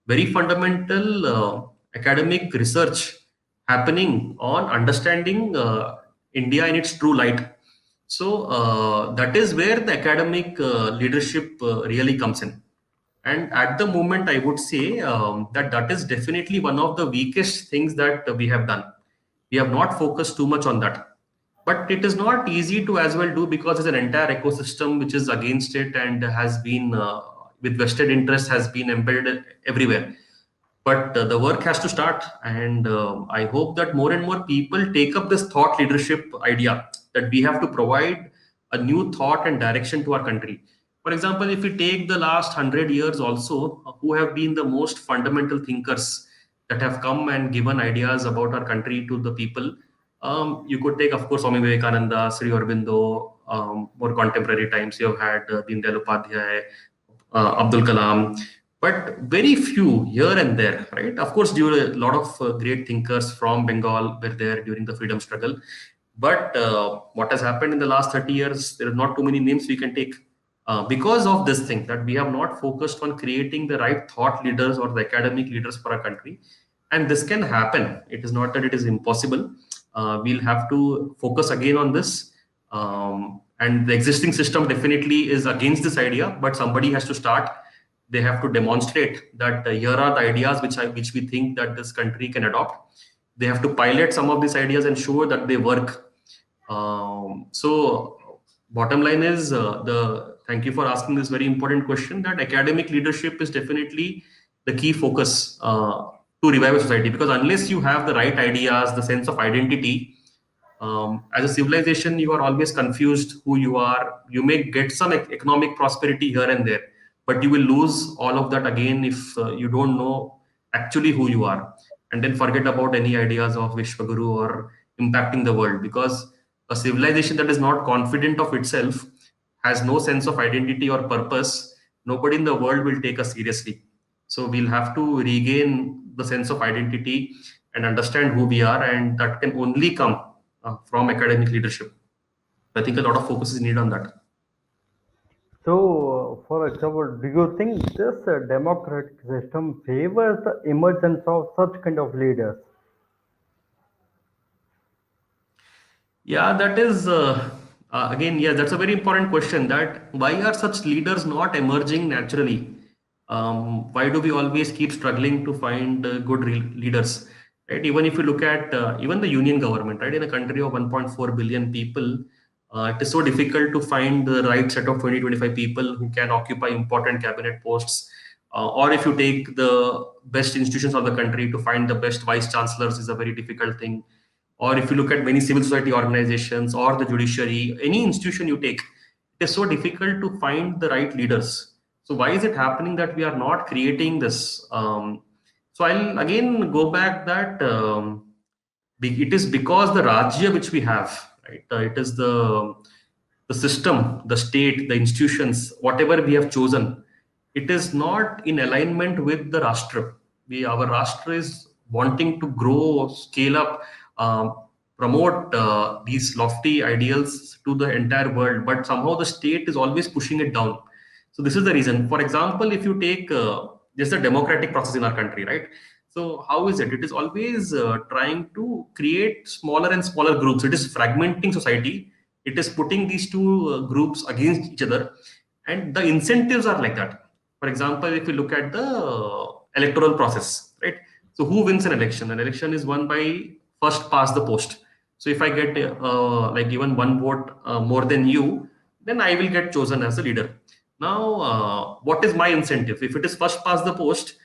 very fundamental academic research happening on understanding India in its true light. So that is where the academic leadership really comes in. And at the moment, I would say that that is definitely one of the weakest things that we have done. We have not focused too much on that. But it is not easy to as well do because there's an entire ecosystem which is against it and has been, with vested interest, has been embedded everywhere. But the work has to start, and I hope that more and more people take up this thought leadership idea that we have to provide a new thought and direction to our country. For example, if we take the last 100 years also, who have been the most fundamental thinkers that have come and given ideas about our country to the people, you could take, of course, Swami Vivekananda, Sri Aurobindo. More contemporary times, you have had Deen Dayal Upadhyay, Abdul Kalam, but very few here and there, right? Of course, due a lot of great thinkers from Bengal were there during the freedom struggle. But what has happened in the last 30 years, there are not too many names we can take because of this thing that we have not focused on creating the right thought leaders or the academic leaders for our country. And this can happen. It is not that it is impossible. we'll have to focus again on this. And the existing system definitely is against this idea, but somebody has to start. They have to demonstrate that here are the ideas which we think that this country can adopt. They have to pilot some of these ideas and show that they work. So bottom line is the thank you for asking this very important question, that academic leadership is definitely the key focus to revive a society, because unless you have the right ideas, the sense of identity, as a civilization, you are always confused who you are. You may get some economic prosperity here and there, but you will lose all of that again if you don't know actually who you are, and then forget about any ideas of Vishwaguru or impacting the world. Because a civilization that is not confident of itself, has no sense of identity or purpose, nobody in the world will take us seriously. So we'll have to regain the sense of identity and understand who we are, and that can only come from academic leadership. I think a lot of focus is needed on that. So, for example, do you think this democratic system favors the emergence of such kind of leaders? Yeah, that is again, yeah, that's a very important question. That why are such leaders not emerging naturally? Why do we always keep struggling to find good leaders? Right? Even if you look at even the union government, right, in a country of 1.4 billion people, it is so difficult to find the right set of 20-25 people who can occupy important cabinet posts. Or if you take the best institutions of the country, to find the best vice chancellors is a very difficult thing. Or if you look at many civil society organizations or the judiciary, any institution you take, it is so difficult to find the right leaders. So why is it happening that we are not creating this? So I'll again go back that it is because the Rajya which we have, right? It is the system, the state, the institutions, whatever we have chosen, it is not in alignment with the Rashtra. Our Rashtra is wanting to grow, scale up, promote these lofty ideals to the entire world, but somehow the state is always pushing it down. So this is the reason. For example, if you take just the democratic process in our country, right? So how is it? It is always trying to create smaller and smaller groups. It is fragmenting society. It is putting these two groups against each other, and the incentives are like that. For example, if you look at the electoral process, right? So who wins an election? An election is won by first past the post. So if I get like even one vote more than you, then I will get chosen as a leader. Now, what is my incentive? If it is first past the post,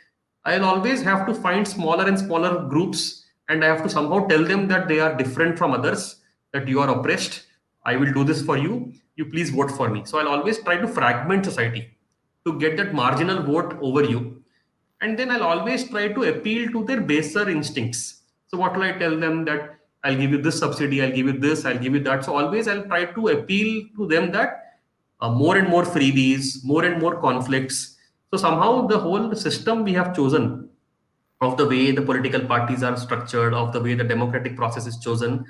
I'll always have to find smaller and smaller groups, and I have to somehow tell them that they are different from others, that you are oppressed. I will do this for you. You please vote for me. So I'll always try to fragment society to get that marginal vote over you. And then I'll always try to appeal to their baser instincts. So what will I tell them? That I'll give you this subsidy, I'll give you this, I'll give you that. So always I'll try to appeal to them that more and more freebies, more and more conflicts. So somehow the whole system we have chosen, of the way the political parties are structured, of the way the democratic process is chosen,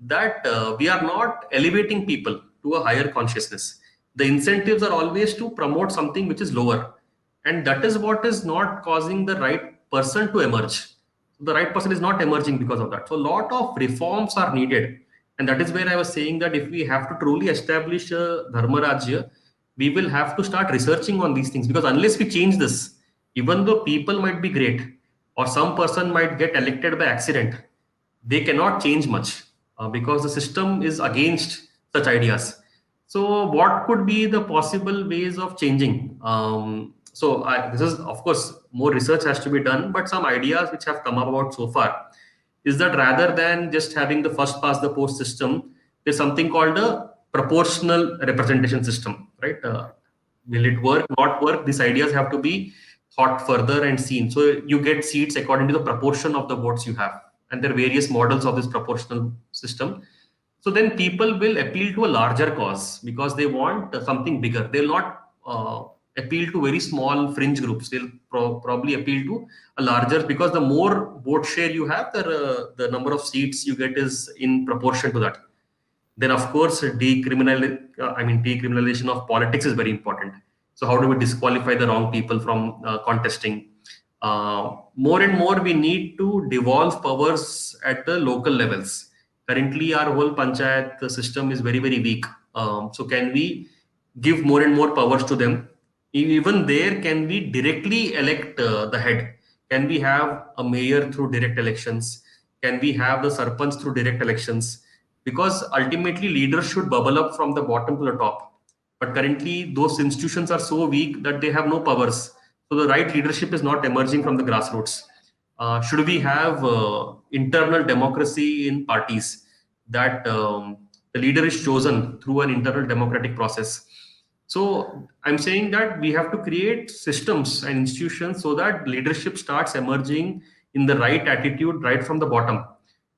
that we are not elevating people to a higher consciousness. The incentives are always to promote something which is lower, and that is what is not causing the right person to emerge. The right person is not emerging because of that. So a lot of reforms are needed, and that is where I was saying that if we have to truly establish a dharma rajya, we will have to start researching on these things, because unless we change this, even though people might be great, or some person might get elected by accident, they cannot change much because the system is against such ideas. So what could be the possible ways of changing? This is, of course, more research has to be done, but some ideas which have come about so far is that rather than just having the first past the post system, there's something called a proportional representation system, right? Will it work, not work? These ideas have to be thought further and seen. So you get seats according to the proportion of the votes you have, and there are various models of this proportional system. So then people will appeal to a larger cause because they want something bigger. They'll not appeal to very small fringe groups. They'll probably appeal to a larger, because the more vote share you have, the number of seats you get is in proportion to that. Then, of course, decriminalization of politics is very important. So how do we disqualify the wrong people from contesting? More and more, we need to devolve powers at the local levels. Currently, our whole panchayat system is very, very weak. So can we give more and more powers to them? Even there, can we directly elect the head? Can we have a mayor through direct elections? Can we have the sarpanch through direct elections? Because ultimately, leaders should bubble up from the bottom to the top. But currently, those institutions are so weak that they have no powers. So the right leadership is not emerging from the grassroots. Should we have internal democracy in parties, that the leader is chosen through an internal democratic process? So I'm saying that we have to create systems and institutions so that leadership starts emerging in the right attitude right from the bottom.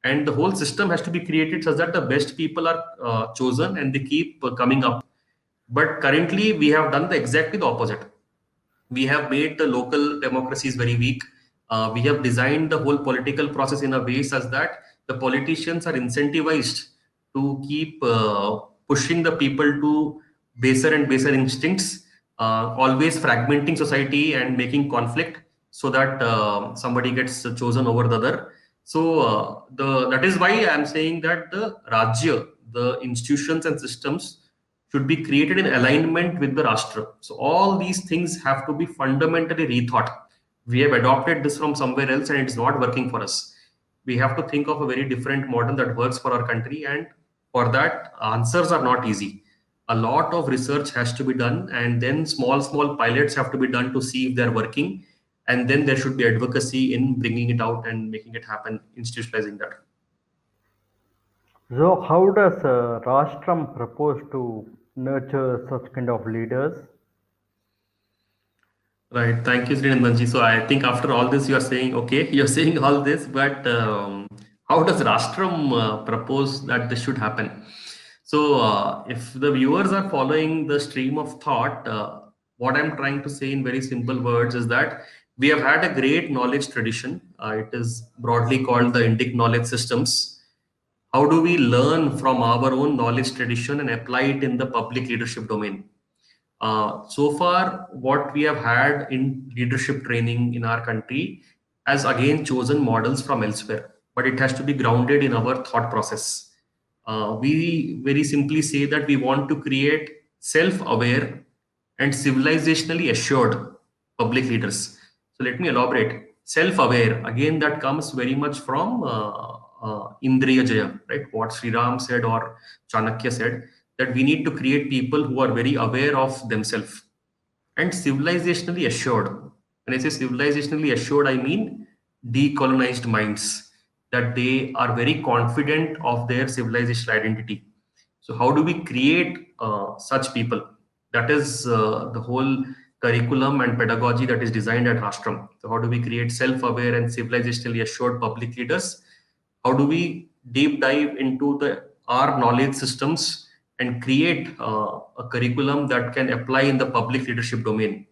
And the whole system has to be created such that the best people are chosen and they keep coming up. But currently, we have done exactly the opposite. We have made the local democracies very weak. We have designed the whole political process in a way such that the politicians are incentivized to keep pushing the people to baser and baser instincts, always fragmenting society and making conflict so that somebody gets chosen over the other. So the that is why I am saying that the Rajya, the institutions and systems should be created in alignment with the Rashtra. So all these things have to be fundamentally rethought. We have adopted this from somewhere else and it's not working for us. We have to think of a very different model that works for our country, and for that, answers are not easy. A lot of research has to be done, and then small pilots have to be done to see if they're working. And then there should be advocacy in bringing it out and making it happen, institutionalizing that. So, how does Rashtram propose to nurture such kind of leaders? Right. Thank you, Srinandanji. So I think after all this, you are saying, okay, you're saying all this, but how does Rashtram propose that this should happen? So if the viewers are following the stream of thought, what I'm trying to say in very simple words is that we have had a great knowledge tradition. It is broadly called the Indic knowledge systems. How do we learn from our own knowledge tradition and apply it in the public leadership domain? So far, what we have had in leadership training in our country has again chosen models from elsewhere, but it has to be grounded in our thought process. We very simply say that we want to create self aware and civilizationally assured public leaders. So, let me elaborate. Self aware, again, that comes very much from Indriya Jaya, right? What Sri Ram said or Chanakya said, that we need to create people who are very aware of themselves and civilizationally assured. When I say civilizationally assured, I mean decolonized minds, that they are very confident of their civilizational identity. So, how do we create such people? That is the whole curriculum and pedagogy that is designed at Rashtram. So, how do we create self aware and civilizationally assured public leaders? How do we deep dive into the our knowledge systems and create a curriculum that can apply in the public leadership domain?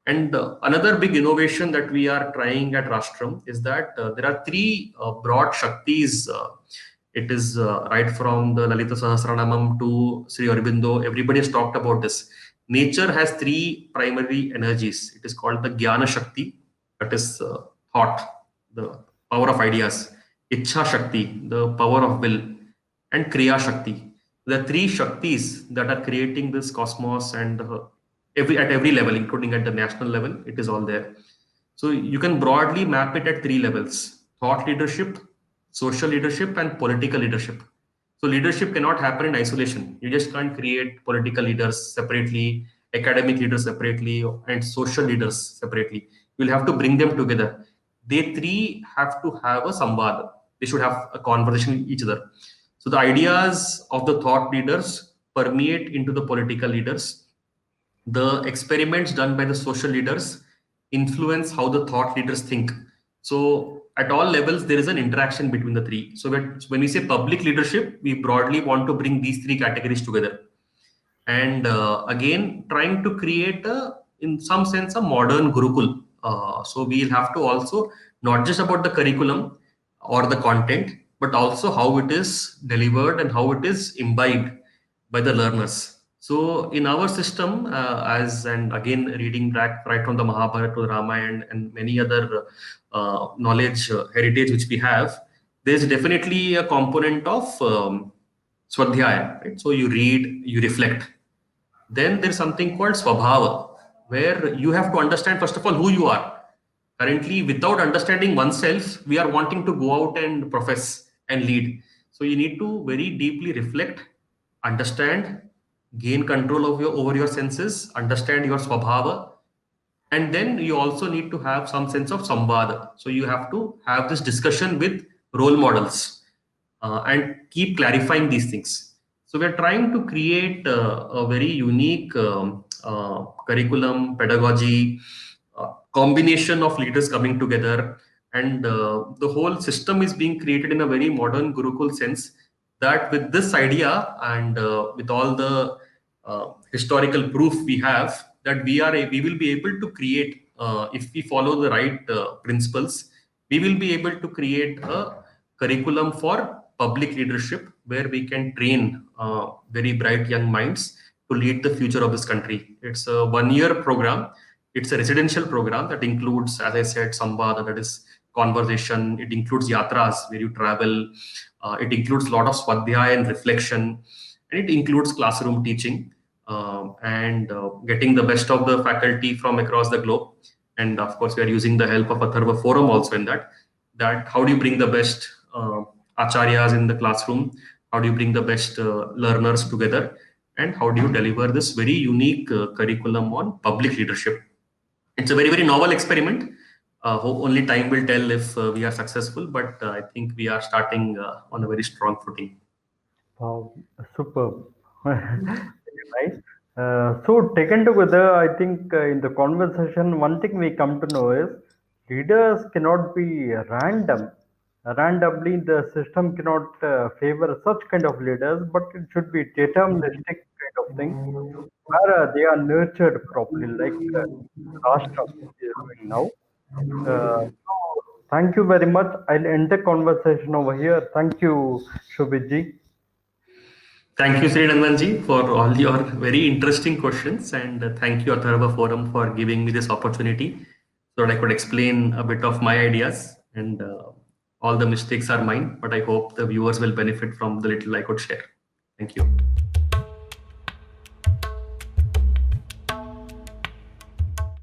And another big innovation that we are trying at Rastram is that there are three broad Shaktis. It is right from the Lalita Sahasranamam to Sri Aurobindo. Everybody has talked about this. Nature has three primary energies. It is called the Jnana Shakti, that is thought, the power of ideas; Ichha Shakti, the power of will; and Kriya Shakti. The three Shaktis that are creating this cosmos, and at every level, including at the national level, it is all there. So you can broadly map it at three levels: thought leadership, social leadership, and political leadership. So leadership cannot happen in isolation. You just can't create political leaders separately, academic leaders separately, and social leaders separately. You'll have to bring them together. They three have to have a samvad. They should have a conversation with each other. So the ideas of the thought leaders permeate into the political leaders. The experiments done by the social leaders influence how the thought leaders think. So at all levels, there is an interaction between the three. So when we say public leadership, we broadly want to bring these three categories together. And again, trying to create, in some sense, a modern Gurukul. So we'll have to also not just about the curriculum or the content, but also how it is delivered and how it is imbibed by the learners. So in our system, as and again reading back right from the Mahabharata to the Ramayana and many other knowledge heritage which we have, there's definitely a component of swadhyaya, right? So you read, you reflect. Then there's something called swabhava, where you have to understand, first of all, who you are. Currently, without understanding oneself, we are wanting to go out and profess and lead. So you need to very deeply reflect, understand, gain control of over your senses, understand your swabhava, and then you also need to have some sense of samvada. So you have to have this discussion with role models and keep clarifying these things. So we're trying to create a very unique curriculum, pedagogy, combination of leaders coming together, and the whole system is being created in a very modern Gurukul sense. That with this idea and with all the historical proof we have, that we will be able to create, if we follow the right principles, we will be able to create a curriculum for public leadership where we can train very bright young minds to lead the future of this country. It's a 1 year program. It's a residential program that includes, as I said, samvada, that is conversation. It includes yatras, where you travel. It includes a lot of swadhyaya and reflection, and it includes classroom teaching and getting the best of the faculty from across the globe. And of course, we are using the help of Atharva Forum also in that. That how do you bring the best acharyas in the classroom? How do you bring the best learners together? And how do you deliver this very unique curriculum on public leadership? It's a very, very novel experiment. Only time will tell if we are successful, but I think we are starting on a very strong footing. Wow, superb. Nice. So taken together, I think in the conversation, one thing we come to know is leaders cannot be random. Randomly, the system cannot favor such kind of leaders, but it should be deterministic kind of thing, where they are nurtured properly, like Rashtra is doing now. So thank you very much. I'll end the conversation over here. Thank you, Shobhit. Thank you, Sri Nandanji, for all your very interesting questions. And thank you, Atharva Forum, for giving me this opportunity so that I could explain a bit of my ideas. And all the mistakes are mine, but I hope the viewers will benefit from the little I could share. Thank you.